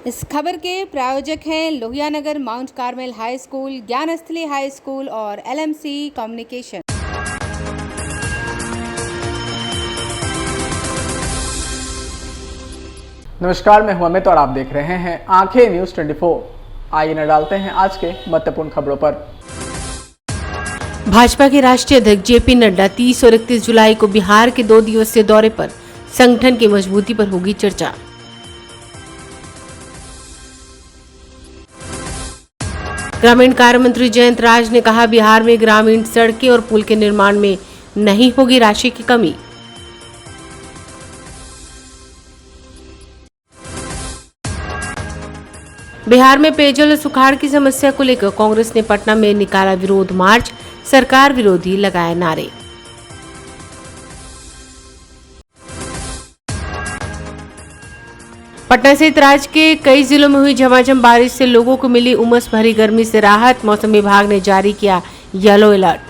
इस खबर के प्रायोजक हैं Lohianagar mount Carmel high school, Gyansthali high school और LMC कम्युनिकेशन। नमस्कार, मैं हूं अमित और आप देख रहे हैं आंखें न्यूज 24। आइए न डालते हैं आज के महत्वपूर्ण खबरों पर। भाजपा के राष्ट्रीय अध्यक्ष JP नड्डा 30 और 31 जुलाई को बिहार के 2 दिवसीय दौरे पर, संगठन की मजबूती पर होगी चर्चा। ग्रामीण कार्य मंत्री जयंत राज ने कहा, बिहार में ग्रामीण सड़कें और पुल के निर्माण में नहीं होगी राशि की कमी। बिहार में पेयजल और सुखाड़ की समस्या को लेकर कांग्रेस ने पटना में निकाला विरोध मार्च, सरकार विरोधी लगाए नारे। पटना सहित राज्य के कई जिलों में हुई झमाझम बारिश से लोगों को मिली उमस भरी गर्मी से राहत। मौसम विभाग ने जारी किया येलो अलर्ट।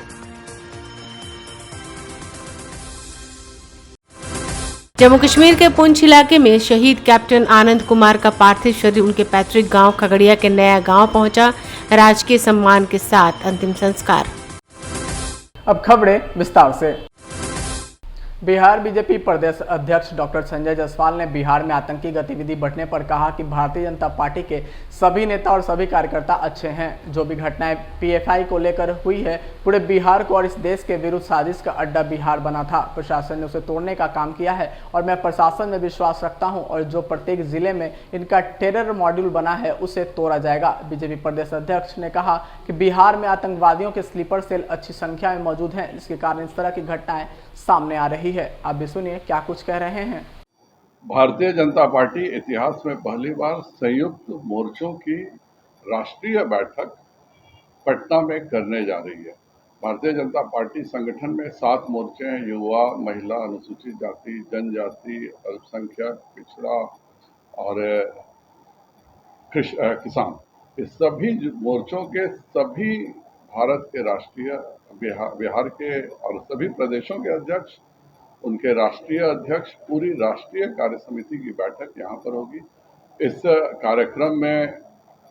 जम्मू कश्मीर के पुंछ इलाके में शहीद कैप्टन आनंद कुमार का पार्थिव शरीर उनके पैतृक गांव खगड़िया के नया गांव पहुंचा। राजकीय सम्मान के साथ अंतिम संस्कार। अब खबरें विस्तार से। बिहार बीजेपी प्रदेश अध्यक्ष डॉक्टर संजय जायसवाल ने बिहार में आतंकी गतिविधि बढ़ने पर कहा कि भारतीय जनता पार्टी के सभी नेता और सभी कार्यकर्ता अच्छे हैं। जो भी घटनाएं PFI को लेकर हुई है, पूरे बिहार को और इस देश के विरुद्ध साजिश का अड्डा बिहार बना था। प्रशासन ने उसे तोड़ने का काम किया है और मैं प्रशासन में विश्वास रखता हूं और जो प्रत्येक जिले में इनका टेरर मॉड्यूल बना है उसे तोड़ा जाएगा। बीजेपी प्रदेश अध्यक्ष ने कहा कि बिहार में आतंकवादियों के स्लीपर सेल अच्छी संख्या में मौजूद हैं, जिसके कारण इस तरह की घटनाएं सामने आ रही है। आप भी सुनिए क्या कुछ कह रहे हैं। भारतीय जनता पार्टी इतिहास में पहली बार संयुक्त मोर्चों की राष्ट्रीय बैठक पटना में करने जा रही है। भारतीय जनता पार्टी संगठन में 7 मोर्चे हैं: युवा, महिला, अनुसूचित जाति, जनजाति, अल्पसंख्यक, पिछड़ा और किसान। इस सभी मोर्चों के सभी भारत के राष्ट्रीय बिहार के और सभी प्रदेशों के अध्यक्ष, उनके राष्ट्रीय अध्यक्ष, पूरी राष्ट्रीय कार्य समिति की बैठक यहाँ पर होगी। इस कार्यक्रम में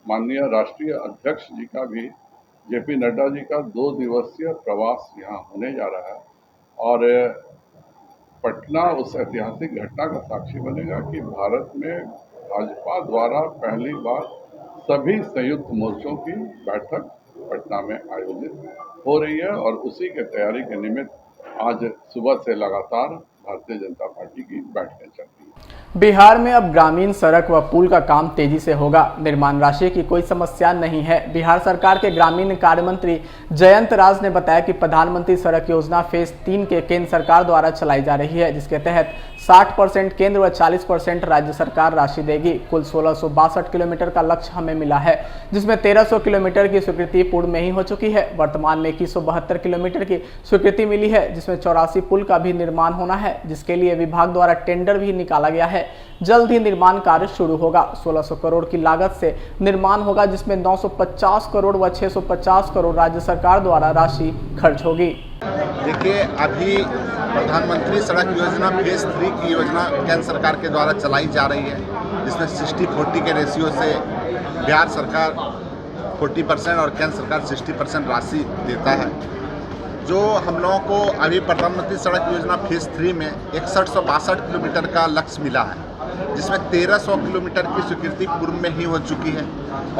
माननीय राष्ट्रीय अध्यक्ष जी का भी, JP नड्डा जी का 2 दिवसीय प्रवास यहाँ होने जा रहा है और पटना उस ऐतिहासिक घटना का साक्षी बनेगा कि भारत में भाजपा द्वारा पहली बार सभी संयुक्त मोर्चों की बैठक पटना में आयोजित हो रही है और उसी के तैयारी के निमित्त आज सुबह से लगातार भारतीय जनता पार्टी की बैठकें चल रही है। बिहार में अब ग्रामीण सड़क व पुल का काम तेजी से होगा। निर्माण राशि की कोई समस्या नहीं है। बिहार सरकार के ग्रामीण कार्य मंत्री जयंत राज ने बताया कि प्रधानमंत्री सड़क योजना फेज 3 के केंद्र सरकार द्वारा चलाई जा रही है, जिसके तहत 60% केंद्र व 40% राज्य सरकार राशि देगी। कुल 1662 किलोमीटर का लक्ष्य हमें मिला है, जिसमें 1300 किलोमीटर की स्वीकृति पूर्व में ही हो चुकी है। वर्तमान में 2172 किलोमीटर की स्वीकृति मिली है, जिसमें 84 पुल का भी निर्माण होना है, जिसके लिए विभाग द्वारा टेंडर भी निकाला गया है। जल्द ही निर्माण कार्य शुरू होगा। 1600 करोड़ की लागत से निर्माण होगा, जिसमें 950 करोड़ व 650 करोड़ राज्य सरकार द्वारा राशि खर्च होगी। देखिए, अभी प्रधानमंत्री सड़क योजना फेज 3 की योजना केंद्र सरकार के द्वारा चलाई जा रही है, जिसमें 60-40 के रेशियो से बिहार सरकार 40% और केंद्र सरकार 60% राशि देता है। जो हम लोगों को अभी प्रधानमंत्री सड़क योजना फेज 3 में 6162 किलोमीटर का लक्ष्य मिला है, जिसमें 1300 किलोमीटर की स्वीकृति पूर्व में ही हो चुकी है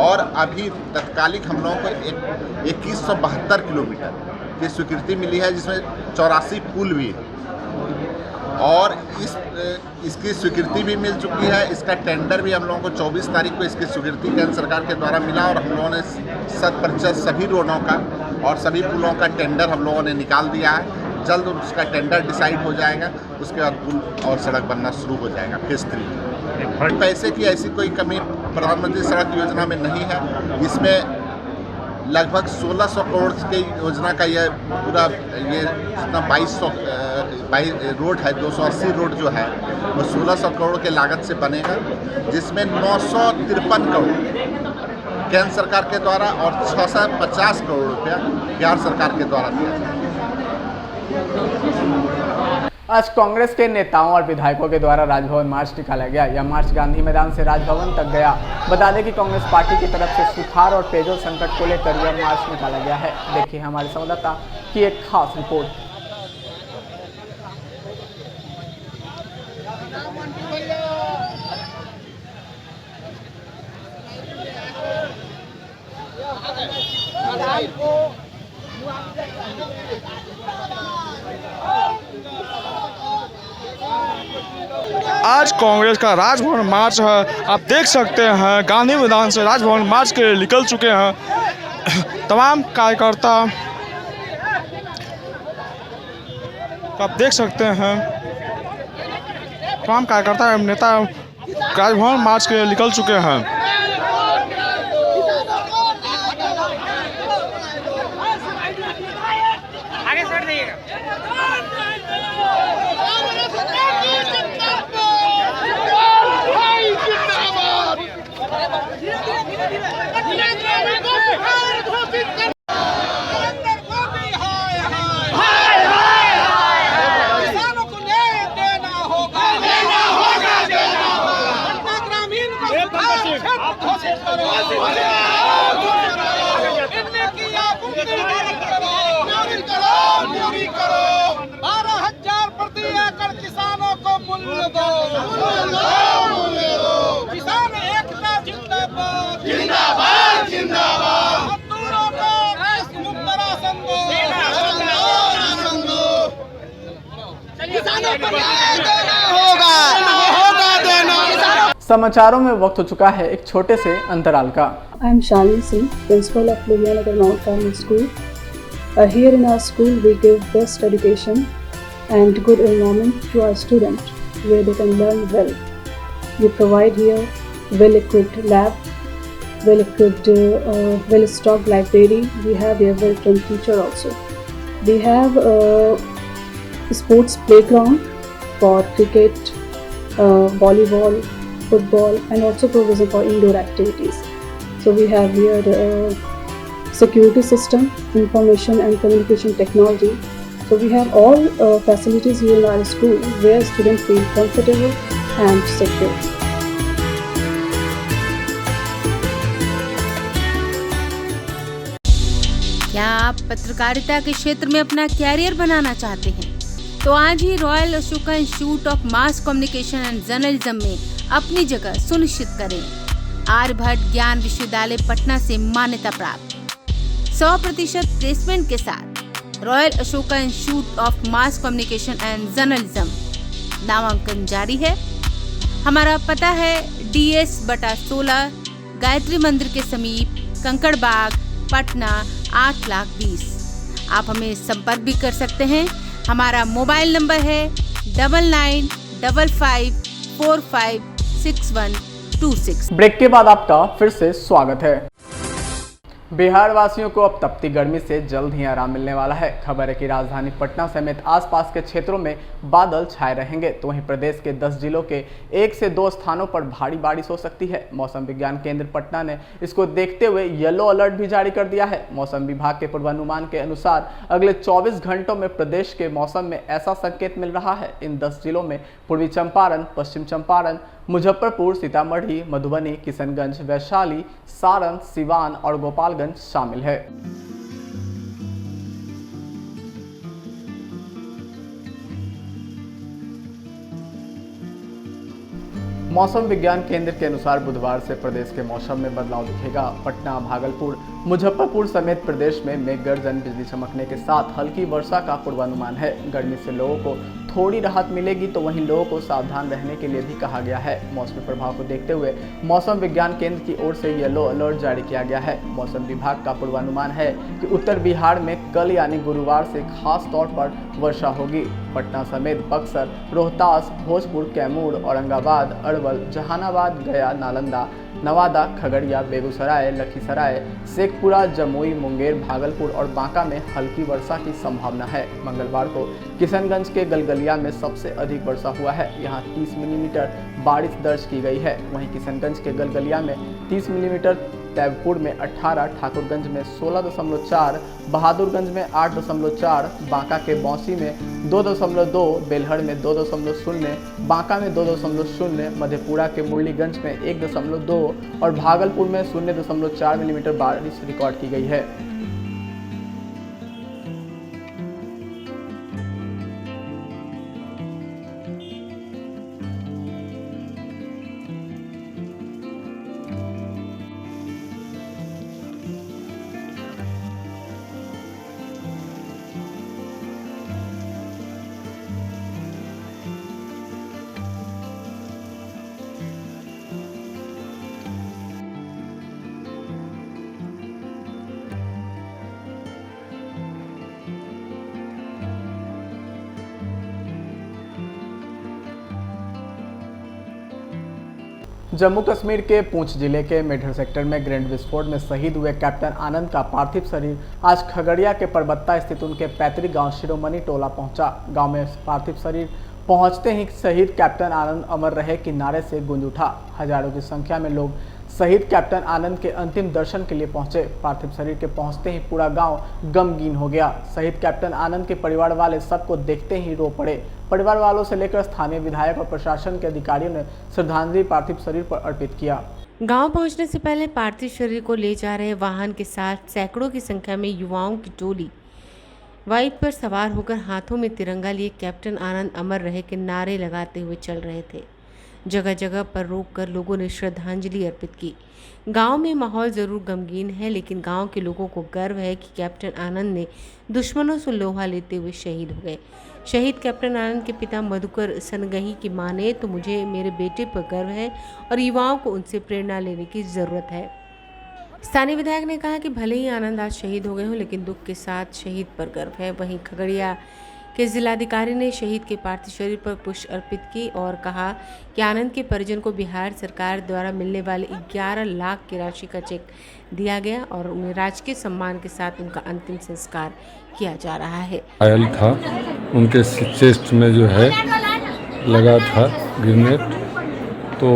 और अभी तत्कालिक हम लोगों को 2172 किलोमीटर की स्वीकृति मिली है, जिसमें 84 पुल भी है और इसकी स्वीकृति भी मिल चुकी है। इसका टेंडर भी हम लोगों को 24 तारीख को इसकी स्वीकृति केंद्र सरकार के द्वारा मिला और हम लोगों ने 100% सभी रोडों का और सभी पुलों का टेंडर हम लोगों ने निकाल दिया है। जल्द उसका टेंडर डिसाइड हो जाएगा, उसके बाद पुल और सड़क बनना शुरू हो जाएगा फेज 3। पैसे की ऐसी कोई कमी प्रधानमंत्री सड़क योजना में नहीं है। इसमें लगभग 1600 करोड़ की योजना का यह पूरा ये जितना 2200 रोड है, 280 रोड जो है वो 1600 करोड़ के लागत से बनेगा, जिसमें 953 करोड़ केंद्र सरकार के द्वारा और 650 करोड़ रुपया बिहार सरकार के द्वारा दिया जाएगा। आज कांग्रेस के नेताओं और विधायकों के द्वारा राजभवन मार्च निकाला गया। यह मार्च गांधी मैदान से राजभवन तक गया। बता दें कि कांग्रेस पार्टी की तरफ से सुखाड़ और पेयजल संकट को लेकर यह मार्च निकाला गया है। देखिए हमारे संवाददाता की एक खास रिपोर्ट। आज कांग्रेस का राजभवन मार्च है। आप देख सकते हैं गांधी मैदान से राजभवन मार्च के लिए निकल चुके हैं तमाम कार्यकर्ता। आप देख सकते हैं तमाम कार्यकर्ता एवं नेता राजभवन मार्च के लिए निकल चुके हैं। समाचारों में वक्त हो चुका है एक छोटे से अंतराल का। I am Shani Singh, principal of Lohiyanagar Mount Carmel School. Here in our school, we give best education and good environment to our students, where they can learn well. We provide here well-equipped lab, well-equipped, well-stocked library. We have here well-trained teacher also. We have a sports playground for cricket, volleyball, football, and also provision for indoor activities. So we have here security system, information and communication technology. So we have all facilities here in our school where students feel comfortable and secure. क्या आप पत्रकारिता के क्षेत्र में अपना career बनाना चाहते हैं? तो आज ही royal Ashoka institute of mass communication and journalism में अपनी जगह सुनिश्चित करें। आर्यभट्ट ज्ञान विश्वविद्यालय पटना से मान्यता प्राप्त 100% प्लेसमेंट के साथ royal Ashoka institute of mass communication and journalism नामांकन जारी है। हमारा पता है DS/16 गायत्री मंदिर के समीप कंकड़बाग पटना 8,20,000। आप हमें संपर्क भी कर सकते हैं। हमारा मोबाइल नंबर है 9955456126। ब्रेक के बाद आपका फिर से स्वागत है। बिहार वासियों को अब तपती गर्मी से जल्द ही आराम मिलने वाला है। खबर है कि राजधानी पटना समेत आसपास के क्षेत्रों में बादल छाए रहेंगे, तो वहीं प्रदेश के 10 जिलों के 1 से 2 स्थानों पर भारी बारिश हो सकती है। मौसम विज्ञान केंद्र पटना ने इसको देखते हुए येलो अलर्ट भी जारी कर दिया है। मौसम विभाग के पूर्वानुमान के अनुसार अगले 24 घंटों में प्रदेश के मौसम में ऐसा संकेत मिल रहा है। इन 10 जिलों में पूर्वी चंपारण, पश्चिम चंपारण, मुजफ्फरपुर, सीतामढ़ी, मधुबनी, किशनगंज, वैशाली, सारण, सिवान और गोपालगंज शामिल है। मौसम विज्ञान केंद्र के अनुसार बुधवार से प्रदेश के मौसम में बदलाव दिखेगा। पटना, भागलपुर, मुजफ्फरपुर समेत प्रदेश में मेघ गर्जन, बिजली चमकने के साथ हल्की वर्षा का पूर्वानुमान है। गर्मी से लोगों को थोड़ी राहत मिलेगी, तो वहीं लोगों को सावधान रहने के लिए भी कहा गया है। मौसमी प्रभाव को देखते हुए मौसम विज्ञान केंद्र की ओर से येलो अलर्ट जारी किया गया है। मौसम विभाग का पूर्वानुमान है कि उत्तर बिहार में कल यानी गुरुवार से खास तौर पर वर्षा होगी। पटना समेत बक्सर, रोहतास, भोजपुर, कैमूर, औरंगाबाद, अरवल, जहानाबाद, गया, नालंदा, नवादा, खगड़िया, बेगूसराय, लखीसराय, शेखपुरा, जमुई, मुंगेर, भागलपुर और बांका में हल्की वर्षा की संभावना है। मंगलवार को किशनगंज के गलगलिया में सबसे अधिक वर्षा हुआ है। यहाँ 30 मिलीमीटर बारिश दर्ज की गई है। वहीं किशनगंज के गलगलिया में 30 मिलीमीटर तैयबपुर में 18, ठाकुरगंज में 16.4, बहादुरगंज में 8.4, बांका के बौंसी में 2.2, बेलहड़ में 2.0, बांका में 2.0, मधेपुरा के मुरलीगंज में 1.2 और भागलपुर में 0.4 मिलीमीटर बारिश रिकॉर्ड की गई है। जम्मू कश्मीर के पुंछ जिले के मेढर सेक्टर में ग्रेनेड विस्फोट में शहीद हुए कैप्टन आनंद का पार्थिव शरीर आज खगड़िया के परबत्ता स्थित उनके पैतृक गांव शिरोमणि टोला पहुंचा। गांव में पार्थिव शरीर पहुंचते ही शहीद कैप्टन आनंद अमर रहे के नारे से गूंज उठा। हजारों की संख्या में लोग शहीद कैप्टन आनंद के अंतिम दर्शन के लिए पहुंचे। पार्थिव शरीर के पहुंचते ही पूरा गांव गमगीन हो गया। शहीद कैप्टन आनंद के परिवार वाले सबको देखते ही रो पड़े। परिवार वालों से लेकर स्थानीय विधायक और प्रशासन के अधिकारियों ने श्रद्धांजलि पार्थिव शरीर पर अर्पित किया। गांव पहुंचने से पहले पार्थिव शरीर को ले जा रहे वाहन के साथ सैकड़ों की संख्या में युवाओं की टोली बाइक पर सवार होकर हाथों में तिरंगा लिए कैप्टन आनंद अमर रहे के नारे लगाते हुए चल रहे थे। जगह जगह पर रोककर लोगों ने श्रद्धांजलि अर्पित की। गांव में माहौल जरूर गमगीन है, लेकिन गांव के लोगों को गर्व है कि कैप्टन आनंद ने दुश्मनों से लोहा लेते हुए शहीद हो गए। शहीद कैप्टन आनंद के पिता मधुकर सनगही की माने तो मुझे मेरे बेटे पर गर्व है और युवाओं को उनसे प्रेरणा लेने की ज़रूरत है। स्थानीय विधायक ने कहा कि भले ही आनंद आज शहीद हो गए हों, लेकिन दुख के साथ शहीद पर गर्व है। वहीं खगड़िया के जिलाधिकारी ने शहीद के पार्थिव शरीर पर पुष्प अर्पित की और कहा कि आनंद के परिजन को बिहार सरकार द्वारा मिलने वाले 11 लाख की राशि का चेक दिया गया और उन्हें राजकीय सम्मान के साथ उनका अंतिम संस्कार किया जा रहा है। घायल था, उनके चेस्ट में जो है लगा था ग्रेनेड, तो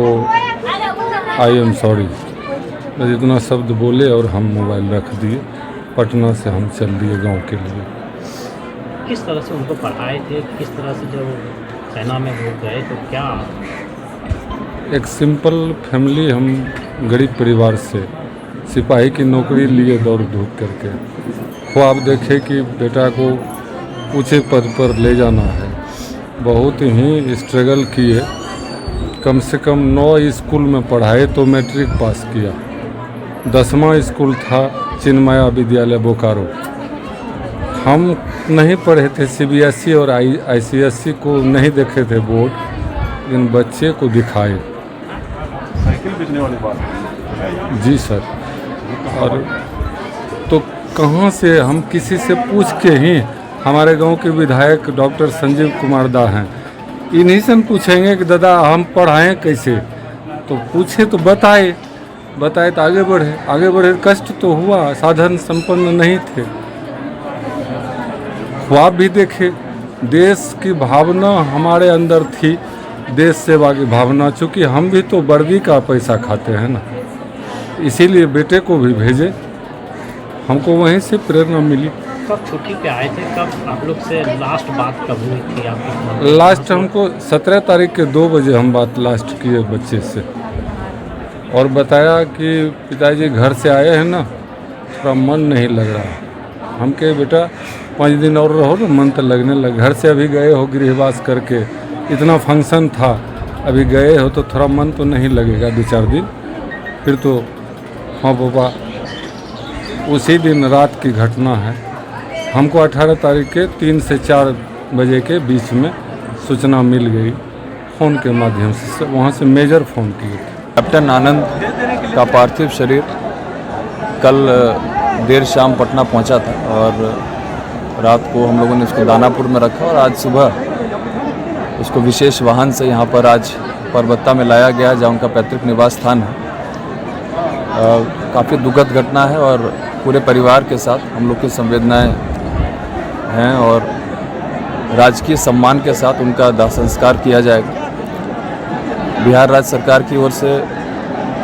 आई एम सॉरी, बस इतना शब्द बोले और हम मोबाइल रख दिए। पटना से हम चल दिए गांव के लिए। किस तरह से उनको पढ़ाए थे, किस तरह से जब सेना में हो गए तो क्या? एक सिंपल फैमिली, हम गरीब परिवार से सिपाही की नौकरी लिए दौड़ धूप करके ख्वाब देखे कि बेटा को ऊंचे पद पर ले जाना है। बहुत ही स्ट्रगल किए, कम से कम 9 स्कूल में पढ़ाए तो मैट्रिक पास किया। 10वां स्कूल था चिन्मया विद्यालय बोकारो। हम नहीं पढ़े थे CBSE और ICSE को नहीं देखे थे बोर्ड, इन बच्चे को दिखाए। साइकिल बेचने वाली बात? जी सर। और तो कहाँ से, हम किसी से पूछ के ही, हमारे गांव के विधायक डॉक्टर संजीव कुमार दा हैं, इन्हीं से पूछेंगे कि दादा हम पढ़ाएं कैसे, तो पूछे तो बताए तो आगे बढ़े। कष्ट तो हुआ, साधन संपन्न नहीं थे, ख्वाब भी देखे। देश की भावना हमारे अंदर थी, देश सेवा की भावना, चूँकि हम भी तो वर्दी का पैसा खाते हैं ना, इसीलिए बेटे को भी भेजे। हमको वहीं से प्रेरणा मिली। कब छुट्टी पे आए थे, कब आप लोग से लास्ट बात कब हुई थी आपकी? लास्ट हमको 17 तारीख के 2 बजे हम बात लास्ट किए बच्चे से, और बताया कि पिताजी घर से आए हैं ना, थोड़ा मन नहीं लग रहा। हम कहे बेटा 5 दिन और रहो ना, मन तो लगने लग। घर से अभी गए हो गृहवास करके, इतना फंक्शन था, अभी गए हो तो थोड़ा मन तो नहीं लगेगा 2-4 दिन। फिर तो हाँ पापा, उसी दिन रात की घटना है। हमको 18 तारीख के 3 से 4 बजे के बीच में सूचना मिल गई फ़ोन के माध्यम से, वहाँ से मेजर फ़ोन किए थे। कैप्टन आनंद का पार्थिव शरीर कल देर शाम पटना पहुंचा था और रात को हम लोगों ने उसको दानापुर में रखा और आज सुबह उसको विशेष वाहन से यहाँ पर आज परबत्ता में लाया गया, जहाँ उनका पैतृक निवास स्थान है। काफ़ी दुखद घटना है और पूरे परिवार के साथ हम लोग की संवेदनाएं हैं और राजकीय सम्मान के साथ उनका दाह संस्कार किया जाएगा। बिहार राज्य सरकार की ओर से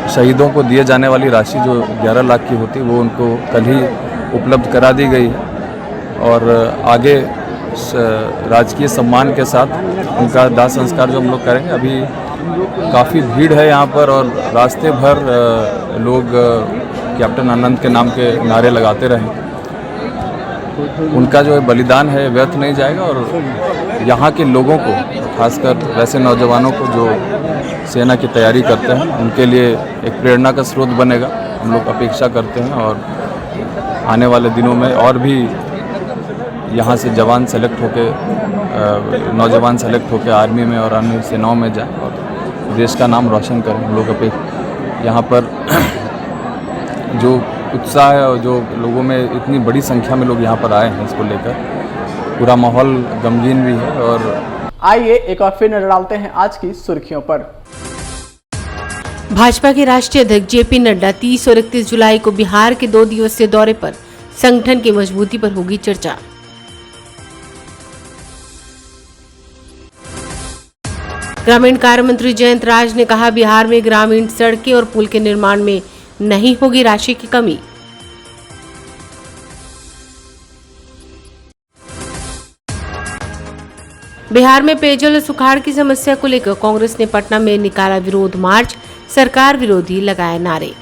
शहीदों को दिए जाने वाली राशि जो 11 लाख की होती वो उनको कल ही उपलब्ध करा दी गई है और आगे राजकीय सम्मान के साथ उनका दाह संस्कार जो हम लोग करेंगे। अभी काफ़ी भीड़ है यहाँ पर और रास्ते भर लोग कैप्टन आनंद के नाम के नारे लगाते रहे। उनका जो बलिदान है व्यर्थ नहीं जाएगा और यहाँ के लोगों को, खासकर वैसे नौजवानों को जो सेना की तैयारी करते हैं, उनके लिए एक प्रेरणा का स्रोत बनेगा। हम लोग अपेक्षा करते हैं और आने वाले दिनों में और भी यहाँ से जवान सेलेक्ट होके, नौजवान सेलेक्ट होके आर्मी में और अन्य सेनाओं में जाएं और देश का नाम रोशन करें। हम लोग यहाँ पर जो उत्साह है और जो लोगों में इतनी बड़ी संख्या में लोग यहाँ पर आए हैं, इसको लेकर पूरा माहौल गमगीन भी है। और आइए एक बार फिर नजर डालते हैं आज की सुर्खियों पर। भाजपा के राष्ट्रीय अध्यक्ष जेपी नड्डा 30 और 31 जुलाई को बिहार के 2 दिवसीय दौरे पर संगठन की मजबूती पर होगी चर्चा। ग्रामीण कार्य मंत्री जयंत राज ने कहा, बिहार में ग्रामीण सड़कें और पुल के निर्माण में नहीं होगी राशि की कमी। बिहार में पेयजल और सुखाड़ की समस्या को लेकर कांग्रेस ने पटना में निकाला विरोध मार्च, सरकार विरोधी लगाए नारे।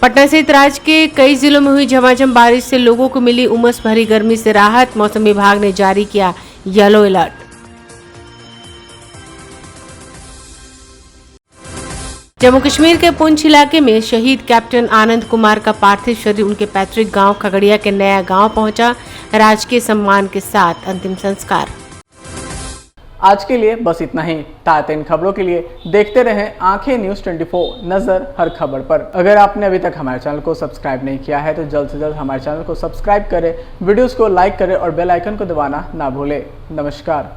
पटना सहित राज्य के कई जिलों में हुई झमाझम बारिश से लोगों को मिली उमस भरी गर्मी से राहत। मौसम विभाग ने जारी किया येलो अलर्ट। जम्मू कश्मीर के पुंछ इलाके में शहीद कैप्टन आनंद कुमार का पार्थिव शरीर उनके पैतृक गांव खगड़िया के नया गांव पहुंचा। राजकीय सम्मान के साथ अंतिम संस्कार। आज के लिए बस इतना ही। ताज़ा इन खबरों के लिए देखते रहें आंखें न्यूज़ 24, नजर हर खबर पर। अगर आपने अभी तक हमारे चैनल को सब्सक्राइब नहीं किया है तो जल्द से जल्द हमारे चैनल को सब्सक्राइब करें, वीडियोस को लाइक करें और बेल आइकन को दबाना ना भूलें। नमस्कार।